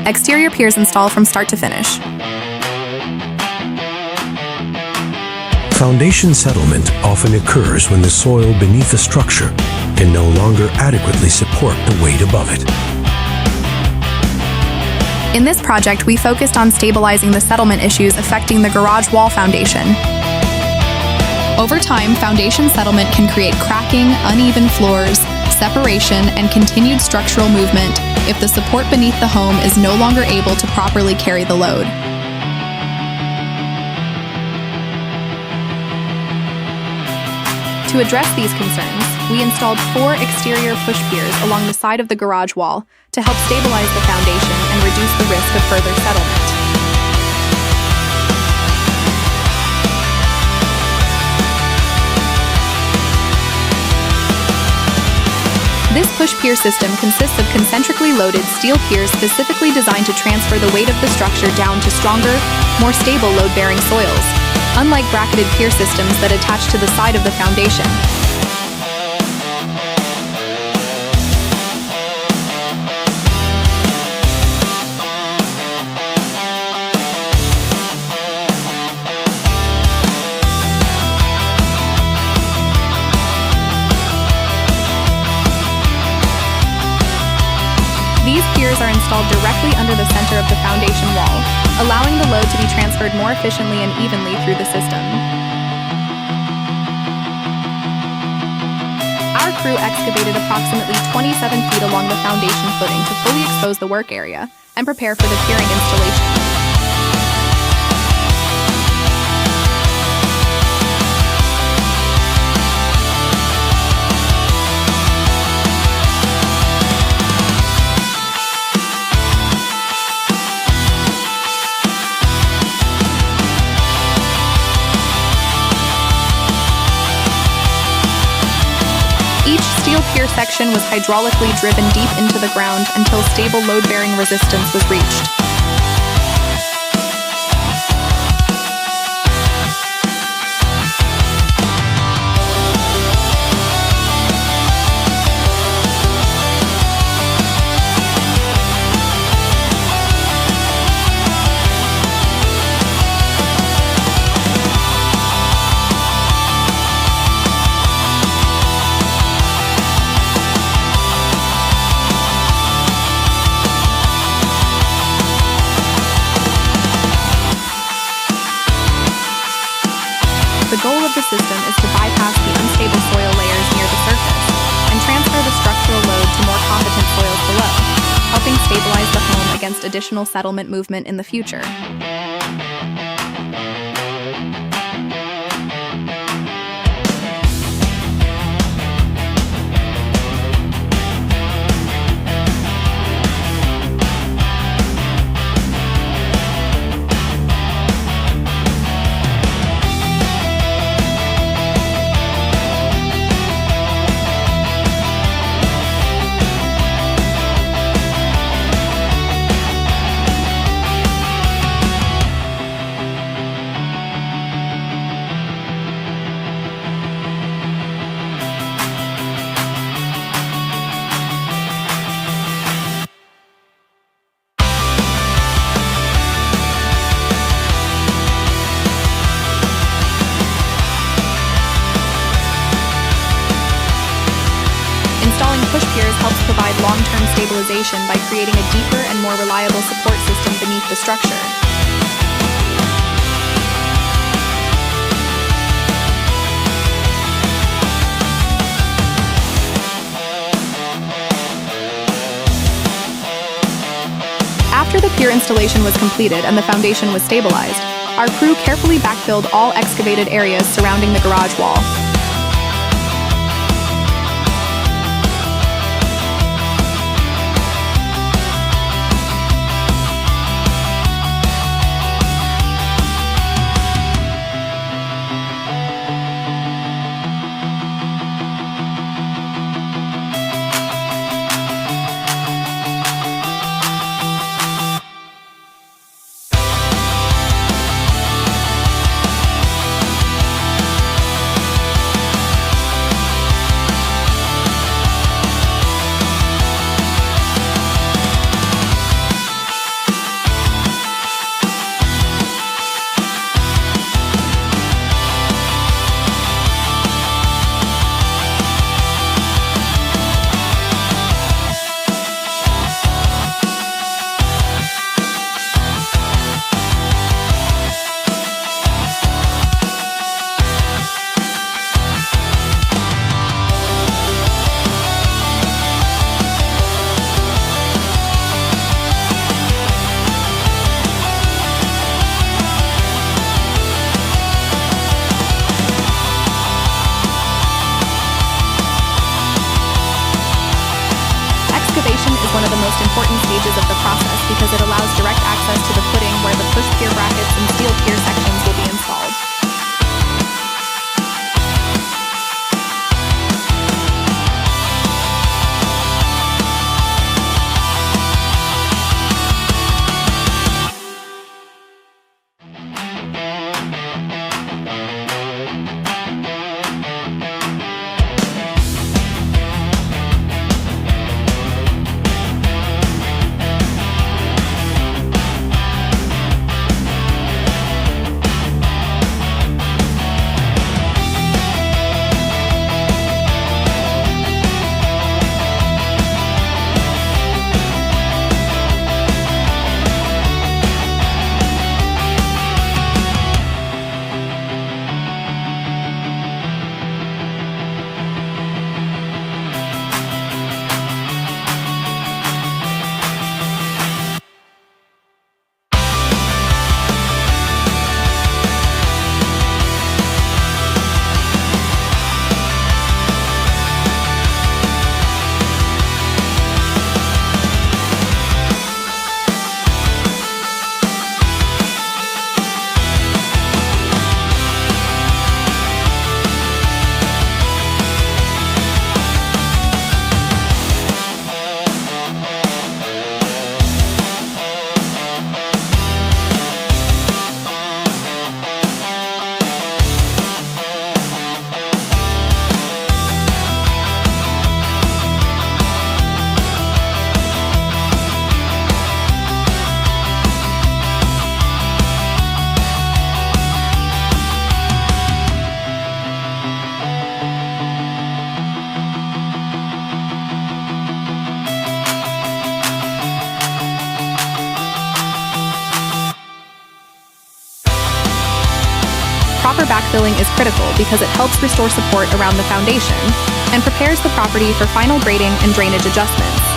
Exterior piers install from start to finish. Foundation settlement often occurs when the soil beneath the structure can no longer adequately support the weight above it. In this project, we focused on stabilizing the settlement issues affecting the garage wall foundation. Over time, foundation settlement can create cracking, uneven floors, separation, and continued structural movement if the support beneath the home is no longer able to properly carry the load. To address these concerns, we installed 4 exterior push piers along the side of the garage wall to help stabilize the foundation and reduce the risk of further settlement. This push pier system consists of concentrically loaded steel piers specifically designed to transfer the weight of the structure down to stronger, more stable load-bearing soils, unlike bracketed pier systems that attach to the side of the foundation. These piers are installed directly under the center of the foundation wall, allowing the load to be transferred more efficiently and evenly through the system. Our crew excavated approximately 27 feet along the foundation footing to fully expose the work area and prepare for the piering installation. Each steel pier section was hydraulically driven deep into the ground until stable load-bearing resistance was reached. The goal of the system is to bypass the unstable soil layers near the surface and transfer the structural load to more competent soils below, helping stabilize the home against additional settlement movement in the future. Installing push piers helps provide long-term stabilization by creating a deeper and more reliable support system beneath the structure. After the pier installation was completed and the foundation was stabilized, our crew carefully backfilled all excavated areas surrounding the garage wall. advantages of the process because it allows direct access to the footing where the push pier brackets and steel pier sections will be installed. Proper backfilling is critical because it helps restore support around the foundation and prepares the property for final grading and drainage adjustments.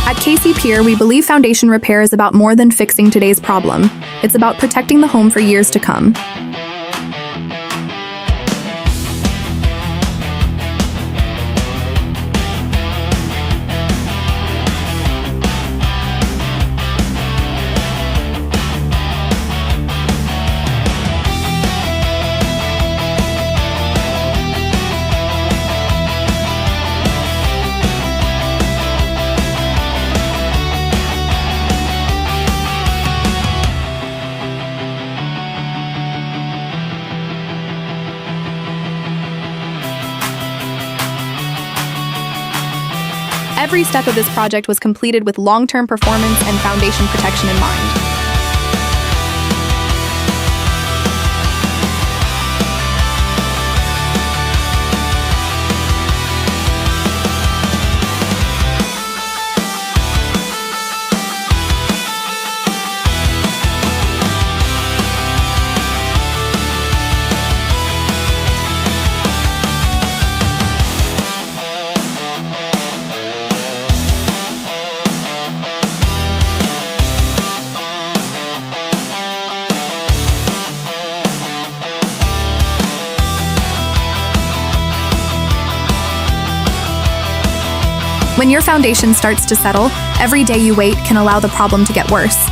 At Pier, we believe foundation repair is about more than fixing today's problem. It's about protecting the home for years to come. Every step of this project was completed with long-term performance and foundation protection in mind. When your foundation starts to settle, every day you wait can allow the problem to get worse.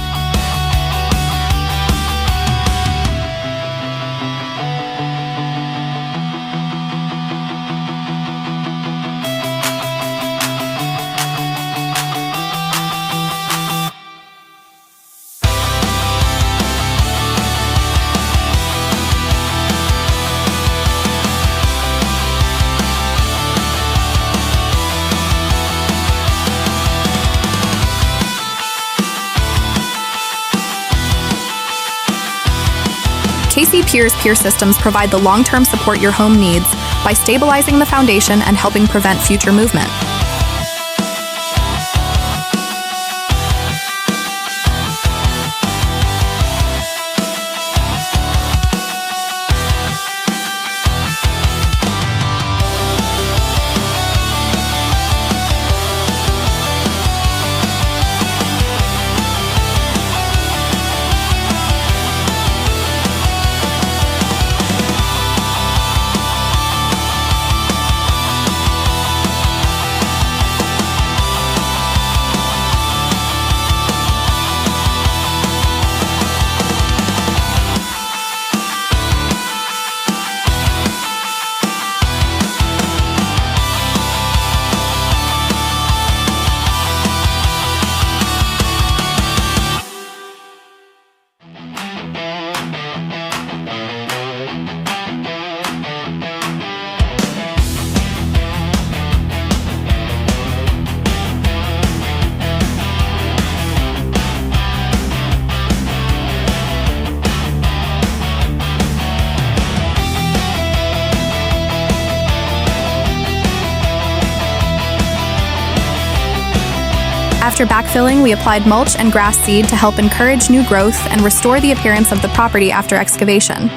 Piers pier systems provide the long-term support your home needs by stabilizing the foundation and helping prevent future movement. After backfilling, we applied mulch and grass seed to help encourage new growth and restore the appearance of the property after excavation.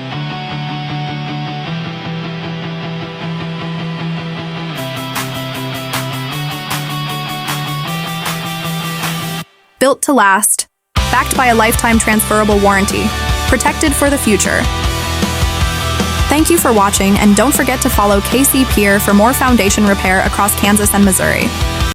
Built to last, backed by a lifetime transferable warranty, protected for the future. Thank you for watching, and don't forget to follow KC Pier for more foundation repair across Kansas and Missouri.